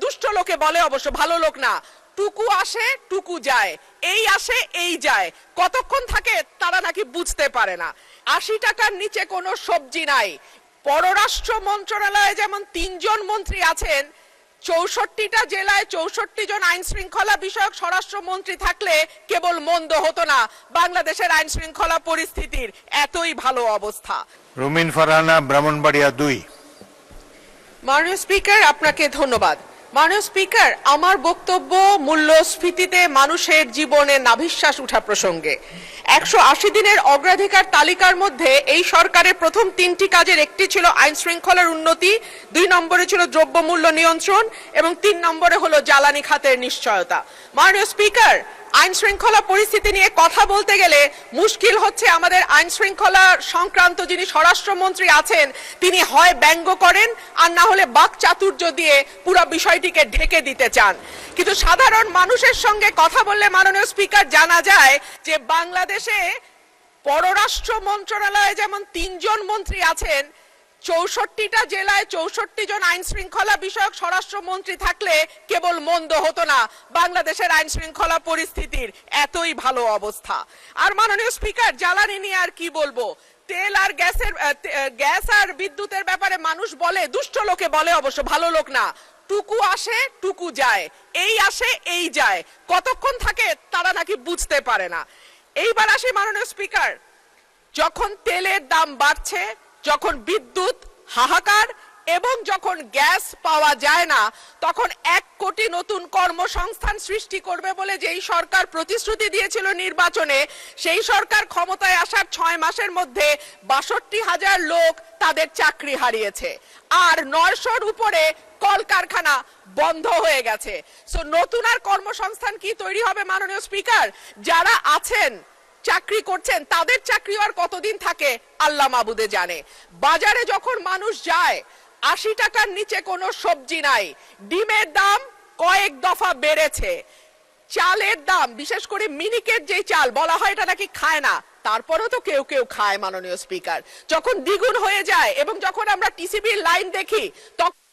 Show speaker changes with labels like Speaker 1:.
Speaker 1: দুষ্ট লোকে বলে অবশ্য ভালো লোক না, টুকু আসে টুকু যায়, এই আসে এই যায়, কতক্ষণ থাকে তারা নাকি বুঝতে পারে না। ৮০ টাকার নিচে কোনো সবজি নাই। পররাষ্ট্র মন্ত্রণালয়ে যেমন ৩ জন মন্ত্রী আছেন, ৬৪টা জেলায় ৬৪ জন আইন শৃঙ্খলা বিষয়ক স্বরাষ্ট্রমন্ত্রী থাকলে কেবল মন্দ হতো না বাংলাদেশের আইন শৃঙ্খলা পরিস্থিতির এতই ভালো অবস্থা।
Speaker 2: রুমিন ফারহানা, ব্রাহ্মণবাড়িয়া ২।
Speaker 1: মাননীয় স্পিকার, আপনাকে ধন্যবাদ। মাননীয় স্পিকার, আমার বক্তব্য মূল্যস্ফীতিতে মানুষের জীবনে নাভিশ্বাস উঠা প্রসঙ্গে। ১৮০ দিনের অগ্রাধিকার তালিকার মধ্যে এই সরকারের প্রথম ৩টি কাজের একটি ছিল আইন শৃঙ্খলার উন্নতি, ২ নম্বরে ছিল দ্রব্যমূল্য নিয়ন্ত্রণ এবং ৩ নম্বরে হলো জ্বালানি খাতের নিশ্চয়তা। মাননীয় স্পিকার, আইন শৃঙ্খলা পরিস্থিতি নিয়ে কথা বলতে গেলে মুশকিল হচ্ছে আমাদের আইন শৃঙ্খলা সংক্রান্ত যিনি স্বরাষ্ট্রমন্ত্রী আছেন তিনি হয় ব্যঙ্গ করেন আর না হলে বাকচাতুর্য দিয়ে পুরো বিষয়টিকে ঢেকে দিতে চান। কিন্তু সাধারণ মানুষের সঙ্গে কথা বললে মাননীয় স্পিকার জানা যায় যে বাংলাদেশে পররাষ্ট্র মন্ত্রণালয়ে যেমন ৩ জন মন্ত্রী আছেন, ৬৪টা জেলায় ৬৪ জন আইন শৃঙ্খলা বিষয়ক স্বরাষ্ট্রমন্ত্রী থাকলে কেবল মন্দ হতো না বাংলাদেশের আইন শৃঙ্খলা পরিস্থিতির এতই ভালো অবস্থা। আর মাননীয় স্পিকার, জ্বালানি নিয়ে আর কি বলবো, তেল আর গ্যাস আর বিদ্যুতের ব্যাপারে মানুষ বলে, দুষ্ট লোকে বলে অবশ্য ভালো লোক না, টুকু আসে টুকু যায়, এই আসে এই যায়, কতক্ষণ থাকে তারা নাকি বুঝতে পারে না। এইবার আসি মাননীয় স্পিকার, যখন তেলের দাম বাড়ছে, যখন বিদ্যুৎ হাহাকার এবং যখন গ্যাস পাওয়া যায় না, তখন ১ কোটি নতুন কর্মসংস্থান সৃষ্টি করবে বলে যেই সরকার প্রতিশ্রুতি দিয়েছিল নির্বাচনে, সেই সরকার ক্ষমতায় আসার ৬ মাসের মধ্যে ৬২,০০০ লোক তাদের চাকরি হারিয়েছে আর ৯০০-র উপরে কলকারখানা বন্ধ হয়ে গেছে। সো নতুন আর কর্মসংস্থান কি তৈরি হবে মাননীয় স্পিকার? যারা আছেন চাকরি করছেন তাদের চাকরি আর কতদিন থাকে আল্লাহ মাবুদে জানে। বাজারে যখন মানুষ যায় ৮০ টাকার নিচে কোনো সবজি নাই, ডিমের দাম কয়েক দফা বেড়েছে, চালের দাম, বিশেষ করে মিনিকেট যেই চাল বলা হয় এটা নাকি খায় না, তারপরেও তো কেউ কেউ খায় মাননীয় স্পিকার, যখন দ্বিগুণ হয়ে যায় এবং যখন আমরা টিসিবির লাইন দেখি তখন